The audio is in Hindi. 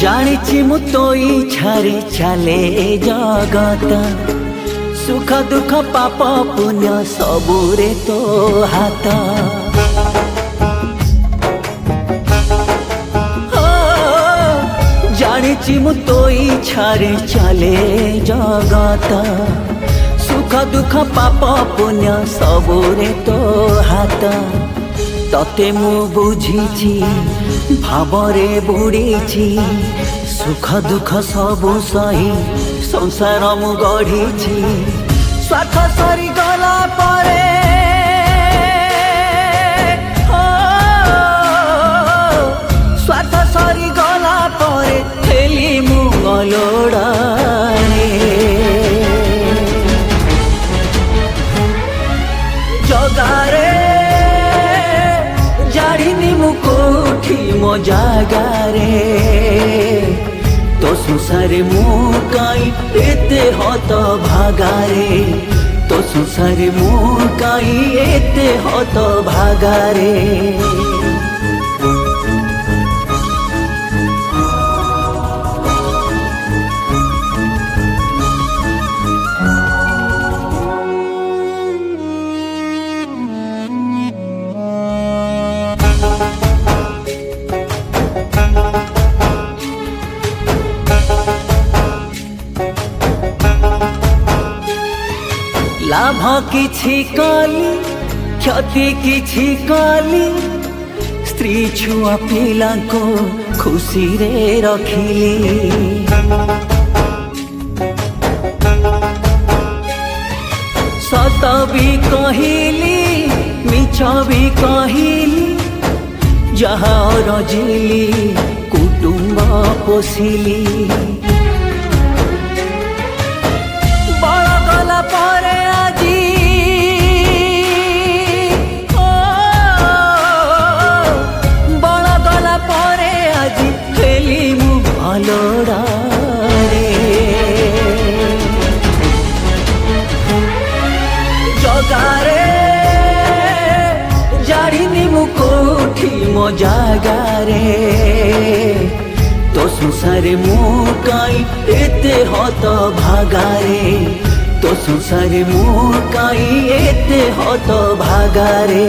जानिछि मु तो इच्छारे चले जगत सुख दुख पाप पुण्य सबुरे तो हाथ जानिछि मु तो इच्छारे चले जगत सुख दुख पाप पुण्य सबुरे तो हाथ तते मु बुझीची भावरे बुड़ीची सुख दुख सबु सही संसार मु गढ़ीची स्वार्थ सरी गला परे स्वार्थ सरी गला परे हेली मु गलोड़ाने जगारे जाड़िनी मु कोठी मो जागारे तो संसारे मु काई एते हत भागारे तो संसारे मु काई एते हत भागारे लाभ किछि कली क्षति किछि कली स्त्री छुआ पिला को खुशी रे रखिली सत भी कहिली मिछ भी कहिली जहा रजिली कुटुंब पोषिली बड़ गला परे जगारे जाड़िनी मु कोठी मो जागारे तो संसारे मु काई एते हत भागारे तो संसारे मु काई एते हत भागारे।